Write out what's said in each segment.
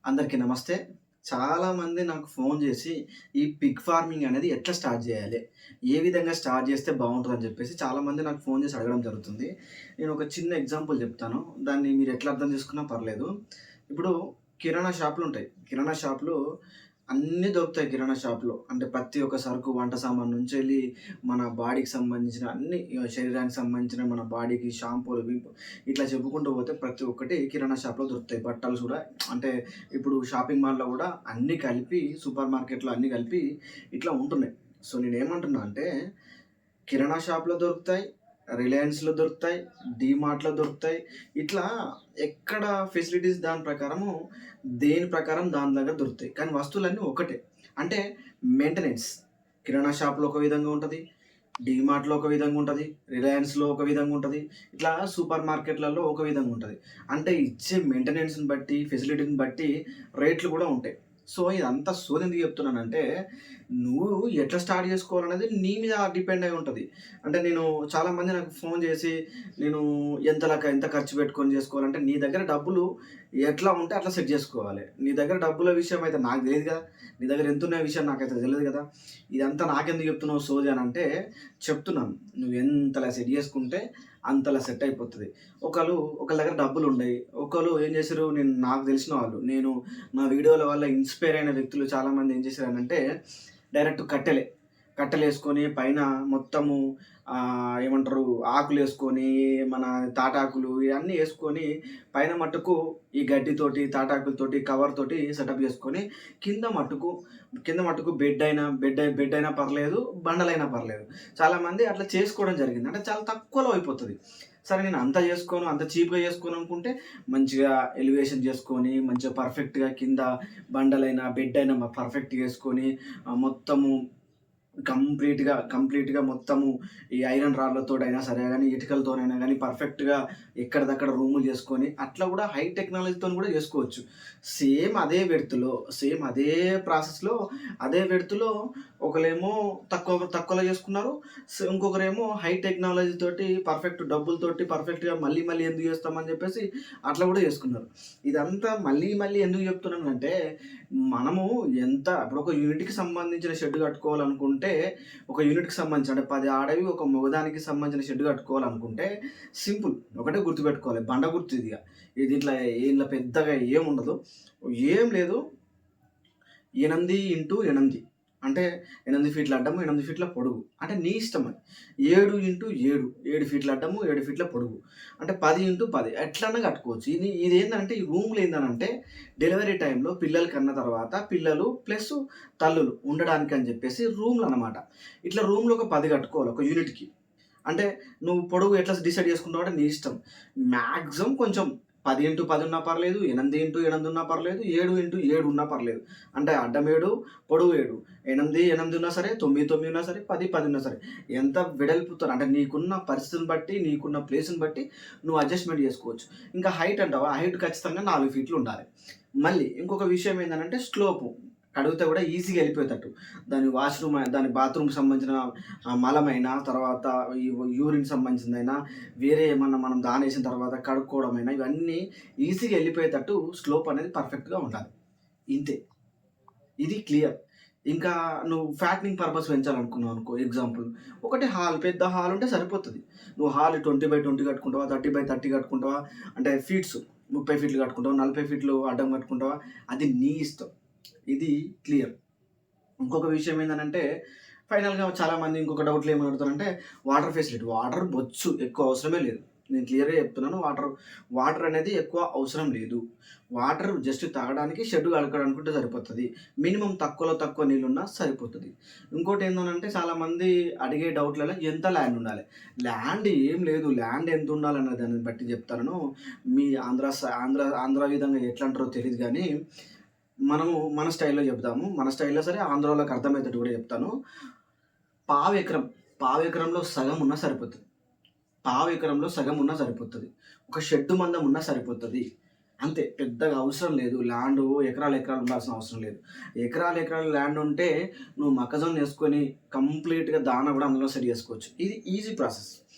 అందరికీ నమస్తే. చాలామంది నాకు ఫోను జేసి, ఈ పిగ్ ఫార్మింగ్ అనేది ఎట్లా స్టార్ట్ జేయాలి? ఏ విధంగా స్టార్ట్ జేస్తే బావుంటదని జెప్పేసి చాలామంది నాకు ఫోను జేసి అడగడం జరుగుతుంది. నేను ఒక చిన్న ఎగ్జాంపుల్ జెప్తాను. దాన్ని మీరు ఎట్లా అర్థం చేసుకున్నా పర్లేదు. ఇప్పుడు కిరాణా షాపులుంటాయి. కిరాణా షాపులు అన్నీ దొరుకుతాయి కిరాణా షాప్‌లో. అంటే ప్రతి ఒక్క సరుకు వంట సామాను నుంచెళ్ళి మన బాడీకి సంబంధించిన అన్ని శరీరానికి సంబంధించిన మన బాడీకి షాంపూలు, ఇట్లా చెప్పుకుంటూ పోతే ప్రతి ఒక్కటి కిరాణా షాప్‌లో దొరుకుతాయి. బట్టలు కూడా అంటే ఇప్పుడు షాపింగ్ మాల్‌లో గూడా అన్నీ కలిపి సూపర్ మార్కెట్‌లో అన్నీ కలిపి ఇట్లా ఉంటున్నాయి. సో, నేనేమంటున్నా అంటే కిరాణా షాప్‌లో దొరుకుతాయి, రిలయన్స్‌లో దొరుకుతాయి, డీమార్ట్‌లో దొరుకుతాయి. ఇట్లా ఎక్కడ ఫెసిలిటీస్ దాని ప్రకారము దేని ప్రకారం దాని దగ్గర దొరుకుతాయి. కానీ వస్తువులన్నీ ఒకటే. అంటే మెయింటెనెన్స్. కిరాణా షాప్‌లో ఒక విధంగా ఉంటది. డీమార్ట్‌లో ఒక విధంగా ఉంటది. రిలయన్స్‌లో ఒక విధంగా ఉంటది. ఇట్లా సూపర్ మార్కెట్‌లలో ఒక విధంగా ఉంటది. అంటే ఇచ్చే మెయింటెనెన్స్‌ని బట్టి, ఫెసిలిటీని బట్టి రేట్లు గూడా ఉంటాయి. సో, ఇదంతా సోదెందుకు చెప్తున్నానంటే, నువ్వు ఎట్లా స్టార్ట్ చేసుకోవాలనేది నీ మీద డిపెండ్ అయి ఉంటది. అంటే చాలామంది నాకు ఫోను చేసి, నేను ఎంత ఖర్చు పెట్టుకొని చేసుకోవాలంటే, నీ దగ్గర డబ్బులు ఎట్లా ఉంటే అట్లా సెట్ జేసుకోవాలి. నీ దగ్గర డబ్బుల విషయం అయితే నాకు తెలీదు గదా! నీ దగ్గర ఎంతున్న విషయం నాకైతే తెలీదు గదా! ఇదంతా నాకెందుకు చెప్తున్నావు సోది అనంటే, చెప్తున్నాను. నువ్వు ఎంతలా సెట్ జేసుకుంటే అంతలా సెట్ అయిపోతది. ఒకళ్ళ దగ్గర డబ్బులుండయి. ఒకళ్ళు ఏం చేసిర్రు నాకు తెలిసిన వాళ్ళు. నా వీడియోల వల్ల ఇన్‌స్పైర్ అయిన వ్యక్తులు చాలామంది ఏం చేశారనంటే, డైరెక్ట్ కట్టెలేసుకొని పైన మొత్తము ఏమంటారు ఆకులేసుకొని, మన తాటాకులు ఇయన్నీ యేసుకొని పైన మట్టుకు ఈ గడ్డితోటి, తాటాకులతోటి, కవర్ తోటి సెటప్ చేసుకొని కింద మట్టుకు బెడ్ అయినా పర్లేదు, బండలైనా పర్లేదు. చాలామంది అట్లా చేసుకోవడం జరిగింది. అంటే చాలా తక్కువలో అయిపోతది. సరే నేను అంత చేసుకోను, అంత చీప్‌గా చేసుకోననుకుంటే మంచిగా ఎలివేషన్ చేసుకొని, మంచిగా పర్ఫెక్ట్‌గా కింద బండలైనా, బెడ్ అయినా పర్ఫెక్ట్‌గా యేసుకొని మొత్తము కంప్లీట్‌గా మొత్తము ఈ ఐరన్ రాడ్‌లతోటైనా సరే గాని, ఇటుకలతోనైనా గాని పర్ఫెక్ట్‌గా ఎక్కడిదక్కడ రూములు చేసుకొని, అట్లా కూడా హై టెక్నాలజీతోని కూడా చేసుకోవచ్చు. సేమ్ అదే ప్రాసెస్‌లో, అదే విడ్త్‌లో ఒకళ్ళేమో తక్కువలో చేసుకున్నారు. ఇంకొకరేమో హై టెక్నాలజీ తోటి డబ్బులతోటి పర్ఫెక్ట్‌గా మళ్ళీ మళ్ళీ ఎందుకు చేస్తామని చెప్పేసి అట్లా కూడా చేసుకున్నారు. ఇదంతా మళ్ళీ ఎందుకు చెప్తున్నానంటే, మనము ఇప్పుడు ఒక యూనిట్‌కి సంబంధించిన షెడ్ కట్టుకోవాలనుకుంటే, ఒక యూనిట్‌కి సంబంధించి అంటే 10 ఆడవి, ఒక మగదానికి సంబంధించిన షెడ్ కట్టుకోవాలనుకుంటే సింపుల్. ఒకటే గుర్తుపెట్టుకోవాలి. బండ గుర్తు ఇదిగ. ఇందులో పెద్దగా ఏముండదు. ఏం లేదు. 8x8 అంటే 8 ఫీట్ల అడ్డము, 8 ఫీట్ల పొడుగు. అంటే నీ ఇష్టం అది. 7x7 7 ఫీట్ల అడ్డము, 7 ఫీట్ల పొడుగు. అంటే 10x10 ఎట్లన్నా కట్టుకోవచ్చు. ఇదేందంటే ఈ రూమ్‌లో ఏందనంటే డెలివరీ టైమ్‌లో పిల్లలు కన్న తర్వాత పిల్లలు ప్లస్ తల్లులు ఉండడానికని చెప్పేసి రూమ్‌లనమాట. ఇట్లా రూమ్‌లో ఒక 10 కట్టుకోవాలి ఒక యూనిట్‌కి. అంటే నువ్వు పొడవు ఎట్లా డిసైడ్ చేసుకుంటావు అంటే నీ ఇష్టం. మాక్సిమం కొంచెం 10x10 ఉన్నా పర్లేదు, 8x8 ఉన్నా పర్లేదు, 7x7 ఉన్నా పర్లేదు. అంటే అడ్డం 7, పొడవు 7. 8 ఉన్నా సరే, 9 ఉన్నా సరే, 10 ఉన్నా సరే. ఎంత వెడల్పుతో అంటే నీకున్న పరిస్థితిని బట్టి, నీకున్న ప్లేస్‌ని బట్టి నువ్వు అడ్జస్ట్‌మెంట్ చేసుకోవచ్చు. ఇంకా హైట్ అంటావా? హైట్ ఖచ్చితంగా 4 ఫీట్లు ఉండాలి. మళ్ళీ ఇంకొక విషయం ఏందనంటే స్లోపు. కడిగితే కూడా ఈజీగా ఎళ్ళిపోయేటట్టు. దాని బాత్రూమ్‌కి సంబంధించిన మలమైనా, తర్వాత ఈ యూరిన్‌కి సంబంధించిందైనా, వేరే ఏమన్నా మనం దానేసిన తర్వాత కడుక్కోవడమైనా ఇవన్నీ ఈజీగా ఎళ్ళిపోయేటట్టు స్లోప్ అనేది పర్ఫెక్ట్‌గా ఉండాలి. ఇంతే. ఇది క్లియర్. ఇంకా నువ్వు ఫ్యాటనింగ్ పర్పస్ పెంచాలనుకున్నావనుకో ఎగ్జాంపుల్. పెద్ద హాల్ ఉంటే సరిపోతది. నువ్వు హాల్ 20x20 కట్టుకుంటావా? 30x30 కట్టుకుంటావా? అంటే ఫీట్స్ 30 ఫీట్లు కట్టుకుంటావా? 40 ఫీట్లు అడ్డం కట్టుకుంటావా? అది నీ ఇష్టం. ఇది క్లియర్. ఇంకొక విషయం ఏందనంటే, ఫైనల్‌గా చాలామంది ఇంకొక డౌట్‌లో ఏమని అడుగుతారంటే, వాటర్ ఫెసిలిటీ. వాటర్ బొచ్చు ఎక్కువ అవసరమే లేదు. నేను క్లియర్‌గా చెప్తున్నాను. వాటర్ అనేది ఎక్కువ అవసరం లేదు. వాటర్ జస్ట్ తాగడానికి, షెడ్ కడగడానికుంటే సరిపోతది. మినిమమ్ తక్కువలో తక్కువ నీళ్లున్నా సరిపోతది. ఇంకోటేందనంటే చాలామంది అడిగే డౌట్‌లలో ఎంత ల్యాండ్ ఉండాలి? ల్యాండ్ ఏం లేదు. ల్యాండ్ ఎంత ఉండాలన్న దాన్ని బట్టి చెప్తాను. మీ ఆంధ్ర విధంగా ఎట్లా అంటారో తెలీదు గానీ, మనము మన స్టైల్‌లో చెప్దాము. మన స్టైల్‌లో సరే, ఆంధ్రోళ్ళకి అర్థమయ్యేటట్టు కూడా చెప్తాను. పావెకరం, పావెకరంలో సగం ఉన్నా సరిపోతది. పావెకరంలో సగం ఉన్నా సరిపోతది. ఒక షెడ్డు మందం ఉన్నా సరిపోతది. అంతే. పెద్దగా అవసరం లేదు. ఎకరాలు ఉండాల్సిన అవసరం లేదు. ఎకరాలు ల్యాండ్ ఉంటే నువ్వు మొక్కజొన్న ఏసుకొని కంప్లీట్‌గా దాన కూడా అందులో సెట్ చేసుకోవచ్చు. ఇది ఈజీ ప్రాసెస్.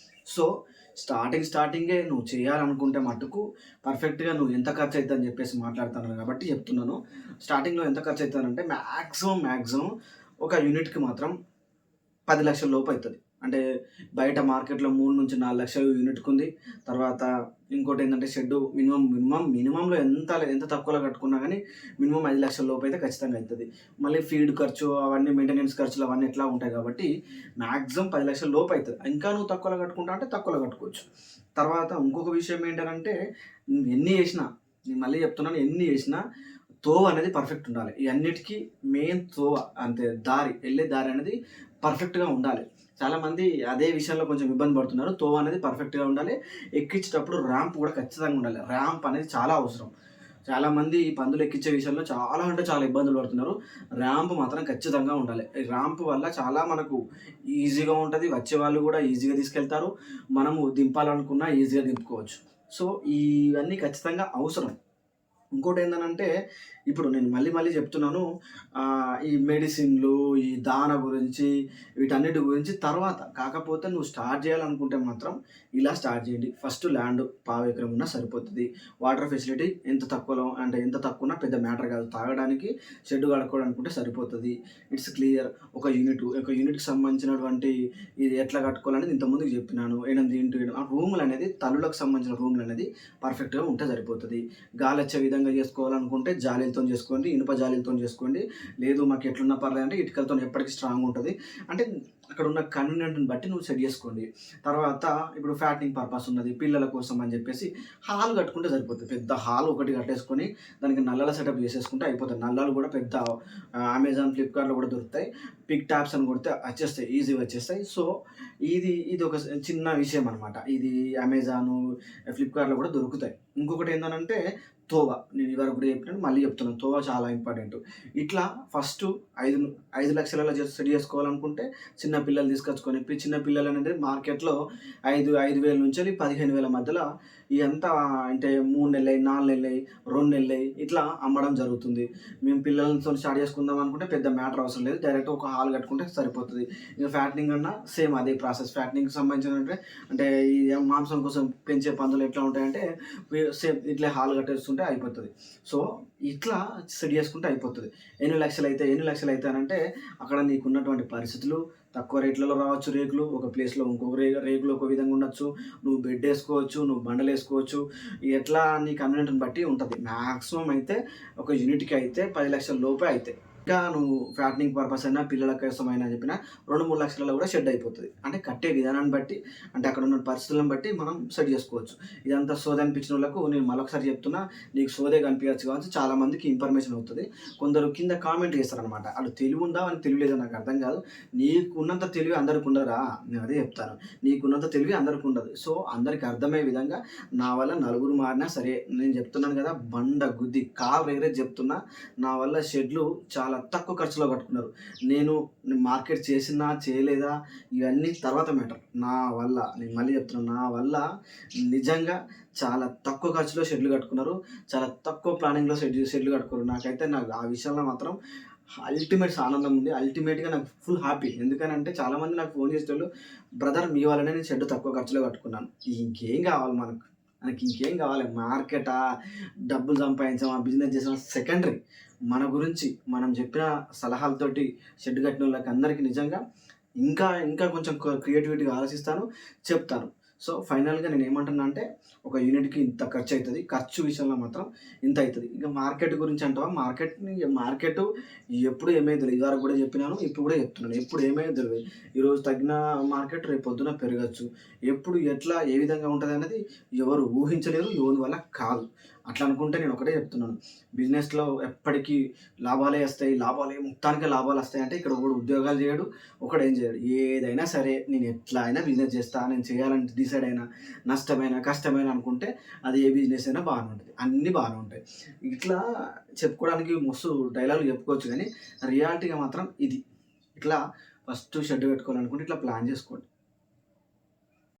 సో, స్టార్టింగే నువ్వు చేయాలనుకుంటే మటుకు పర్ఫెక్ట్‌గా నువ్వు ఎంత ఖర్చయిద్దని జెప్పేసి మాట్లాడుతున్నాను గాబట్టి చెప్తున్నాను. స్టార్టింగ్‌లో ఎంత ఖర్చయితదంటే మాక్సిమం ఒక యూనిట్‌కి మాత్రం 10,00,000 లోపు అయితది. అంటే బయట మార్కెట్‌లో 3-4 లక్షలు యూనిట్‌కుంది. తర్వాత ఇంకోటేందంటే షెడ్డు మినిమమ్‌లో ఎంత తక్కువలో కట్టుకున్నా గానీ మినిమమ్ 5,00,000 లోపైతే ఖచ్చితంగా అయితది. మళ్ళీ ఫీడ్ ఖర్చు అవన్నీ మెయింటెనెన్స్ ఖర్చులు అవన్నీ ఎట్లా ఉంటాయి కాబట్టి మాక్సిమం 10,00,000 లోపు అయితది. ఇంకా నువ్వు తక్కువలో కట్టుకుంటా అంటే తక్కువలో కట్టుకోవచ్చు. తర్వాత ఇంకొక విషయం ఏంటనంటే నువ్వు ఎన్ని చేసినా, నేను మళ్ళీ చెప్తున్నాను, ఎన్ని చేసినా తోవ అనేది పర్ఫెక్ట్ ఉండాలి. ఈ అన్నిటికి మెయిన్ తోవ అంతే, ఎళ్ళే దారి అనేది పర్ఫెక్ట్‌గా ఉండాలి. చాలామంది అదే విషయంలో కొంచెం ఇబ్బంది పడుతున్నారు. తోవ అనేది పర్ఫెక్ట్‌గా ఉండాలి. ఎక్కించేటప్పుడు ర్యాంప్ కూడా ఖచ్చితంగా ఉండాలి. ర్యాంప్ అనేది చాలా అవసరం. చాలామంది ఈ పందులు ఎక్కించే విషయంలో చాలా అంటే చాలా ఇబ్బందులు పడుతున్నారు. ర్యాంప్ మాత్రం ఖచ్చితంగా ఉండాలి. ఈ ర్యాంప్ వల్ల చాలా మనకు ఈజీగా ఉంటది. వచ్చేవాళ్ళు కూడా ఈజీగా తీసుకెళ్తారు. మనము దింపాలనుకున్నా ఈజీగా దింపుకోవచ్చు. సో, ఇవన్నీ ఖచ్చితంగా అవసరం. ఇంకోటేందనంటే, ఇప్పుడు నేను మళ్ళీ చెప్తున్నాను. ఈ మెడిసిన్‌లు, ఈ దాన గురించి, వీటన్నిటి గురించి తర్వాత. కాకపోతే నువ్వు స్టార్ట్ జేయాలనుకుంటే మాత్రం ఇలా స్టార్ట్ జేయండి. ఫస్ట్ ల్యాండ్ పావు ఎకరం ఉన్నా సరిపోతది. వాటర్ ఫెసిలిటీ ఎంత తక్కువున్నా పెద్ద మ్యాటర్ గాదు. తాగడానికి, షెడ్ కట్టుకోవడానికుంటే సరిపోతది. It's clear. ఒక యూనిట్‌కి సంబంధించినటువంటి ఇది ఎట్లా కట్టుకోవాలనేది ఇంతకుముందుకు చెప్పినాను. 8x8 ఆ రూములనేది తల్లులకు సంబంధించిన రూములనేది పర్ఫెక్ట్‌గా ఉంటే సరిపోతది. గాలొచ్చే విధంగా చేసుకోవాలనుకుంటే జాలీలతోని చేసుకోండి. ఇనుప జాలీలతోని చేసుకోండి. లేదు మాకు ఎట్లున్నా పర్లేదంటే ఇటుకలతోని ఎప్పటికి స్ట్రాంగ్ ఉంటది. అంటే అక్కడున్న కన్వీనియంట్‌ని బట్టి నువ్వు సెట్ చేసుకోండి. తర్వాత ఇప్పుడు ఫ్యాటనింగ్ పర్పస్ ఉన్నది. పిల్లల కోసం అని చెప్పేసి హాల్ కట్టుకుంటే సరిపోతది. పెద్ద హాల్ ఒకటి కట్టేసుకొని దానికి నల్లాల సెటప్ చేసేసుకుంటే అయిపోతది. నల్లాలు కూడా పెద్ద అమెజాన్, ఫ్లిప్‌కార్ట్‌లో కూడా దొరుకుతాయి. పిక్ ట్యాప్స్ అని కొడితే వచ్చేస్తాయి. ఈజీగా వచ్చేస్తాయి. సో, ఇది ఒక చిన్న విషయం అనమాట. ఇది అమెజాను, ఫ్లిప్‌కార్ట్‌లో కూడా దొరుకుతాయి. ఇంకొకటేందనంటే తోవ. నేను ఇదివరకు కూడా చెప్పినట్టు మళ్ళీ చెప్తున్నాను. తోవ చాలా ఇంపార్టెంటు. ఇట్లా ఫస్టు 5,00,000లలో సెట్ చేసుకోవాలనుకుంటే చిన్న పిల్లలు తీసుకొచ్చుకొని, చిన్న పిల్లలనేది మార్కెట్‌లో 5,000 నుంచెల్లి 15,000 మధ్యలో ఇయంతా అంటే 3 నెలలయి, 4 నెలలయి, 2 నెలలయి ఇట్లా అమ్మడం జరుగుతుంది. మేము పిల్లలతోని స్టార్ట్ చేసుకుందాం అనుకుంటే పెద్ద మ్యాటర్ అవసరం లేదు. డైరెక్ట్ ఒక హాల్ కట్టుకుంటే సరిపోతది. ఇక ఫ్యాటనింగ్ అన్నా సేమ్ అదే ప్రాసెస్. ఫ్యాటనింగ్‌కి సంబంధించినంటే ఈ మాంసం కోసం పెంచే పందులు ఎట్లా ఉంటాయంటే సేమ్ ఇట్లా హాల్ కట్టేస్తుంటే అయిపోతది. సో, ఇట్లా సెట్ చేసుకుంటే అయిపోతది. ఎన్ని లక్షలైతే అనంటే అక్కడ నీకున్నటువంటి పరిస్థితులు తక్కువ రేట్లలో రావచ్చు రేకులు. ఒక ప్లేస్‌లో ఇంకొక రేకులు ఒక విధంగా ఉండొచ్చు. నువ్వు బెడ్డేసుకోవచ్చు, నువ్వు బండలేసుకోవచ్చు. ఎట్లా నీ కన్వీనియంట్‌ని బట్టి ఉంటది. మాక్సిమం అయితే ఒక యూనిట్‌కి అయితే 10,00,000 లోపే అయితాయి. ఇంకా నువ్వు ఫ్యాటనింగ్ పర్పస్ అయినా, పిల్లల కోసమైనా చెప్పినా 2, 3 లక్షలలో కూడా షెడ్ అయిపోతది. అంటే కట్టే విధానాన్ని బట్టి, అంటే అక్కడ ఉన్న పరిస్థితులను బట్టి మనం సెట్ చేసుకోవచ్చు. ఇదంతా సోది అనిపించినోళ్ళకు నేను మరొకసారి చెప్తున్నా, నీకు సోదే కనిపియచ్చు కావచ్చు. చాలా మందికి ఇన్ఫర్మేషన్ అవుతది. కొందరు కింద కామెంట్ చేస్తారనమాట. ఆడు తెలివి ఉందా? వానికి తెలివి లేదా? నాకు అర్థం కాదు. నీకున్నంత తెలివి అందరికి ఉండదురా. నేను అదే చెప్తాను. నీకున్నంత తెలివి అందరికి ఉండదు. సో, అందరికి అర్థమయ్యే విధంగా నా వల్ల నలుగురు మారినా సరే, నేను చెప్తున్నాను కదా, బండ గుద్ది కాలు ఎగరేసి చెప్తున్నా. నా వల్ల షెడ్లు చాలా తక్కువ ఖర్చులో కట్టుకున్నారు. నేను మార్కెట్ చేసినా, చేయలేదా ఇవన్నీ తర్వాత మ్యాటర్. నేను మళ్ళీ చెప్తున్నా, నా వల్ల నిజంగా చాలా తక్కువ ఖర్చులో షెడ్లు కట్టుకున్నారు. చాలా తక్కువ ప్లానింగ్‌లో షెడ్లు కట్టుకున్నారు. నాకు ఆ విషయంలో మాత్రం అల్టిమేట్ ఆనందం ఉంది. అల్టిమేట్‌గా నాకు ఫుల్ హ్యాపీ. ఎందుకనంటే చాలామంది నాకు ఫోన్ చేసేటోళ్ళు, "బ్రదర్ మీ వల్లనే నేను షెడ్ తక్కువ ఖర్చులో కట్టుకున్నాను." ఇంకేం కావాలి మనకు? మనకి ఇంకేం కావాలి? మార్కెటా, డబ్బులు సంపాదించామా, బిజినెస్ చేసామా సెకండరీ. మన గురించి మనం చెప్పిన సలహాలతోటి షెడ్ కట్టినోళ్ళకి అందరికీ నిజంగా ఇంకా కొంచెం క్రియేటివిటీగా ఆలోచిస్తాను, చెప్తాను. సో, ఫైనల్‌గా నేనేమంటున్నా అంటే ఒక యూనిట్‌కి ఇంత ఖర్చయితది. ఖర్చు విషయంలో మాత్రం ఇంత అయితది. ఇక మార్కెట్ గురించి అంటావా? మార్కెటు ఎప్పుడు ఏమైద్దో తెలీదు. ఇదివరకు కూడా చెప్పినాను. ఇప్పుడు కూడా చెప్తున్నాను. ఎప్పుడు ఏమైద్దో తెలవదు. ఈరోజు తగ్గిన మార్కెట్ రేపు పొద్దున పెరగచ్చు. ఎప్పుడు ఎట్లా ఏ విధంగా ఉంటదనేది ఎవరు ఊహించలేరు. ఎవరి వల్ల కాదు. అట్లా అనుకుంటే నేను ఒకటే చెప్తున్నాను. బిజినెస్‌లో ఎప్పటికీ మొత్తానికే లాభాలొస్తాయంటే ఇక్కడ ఒకడు ఉద్యోగాలు చేయడు. ఒకడేం చేయడు. ఏదైనా సరే నేను ఎట్లా అయినా బిజినెస్ చేస్తా, నేను చేయాలని డిసైడ్ అయినా, నష్టమైనా, కష్టమైనా అనుకుంటే అది ఏ బిజినెస్ అయినా బాగానే ఉంటది. అన్నీ బాగానే ఉంటాయి. ఇట్లా చెప్పుకోవడానికి మస్తు డైలాగులు చెప్పుకోవచ్చు గానీ, రియాలిటీగా మాత్రం ఇది. ఇట్లా ఫస్ట్ షెడ్ పెట్టుకోవాలనుకుంటే ఇట్లా ప్లాన్ చేసుకోండి.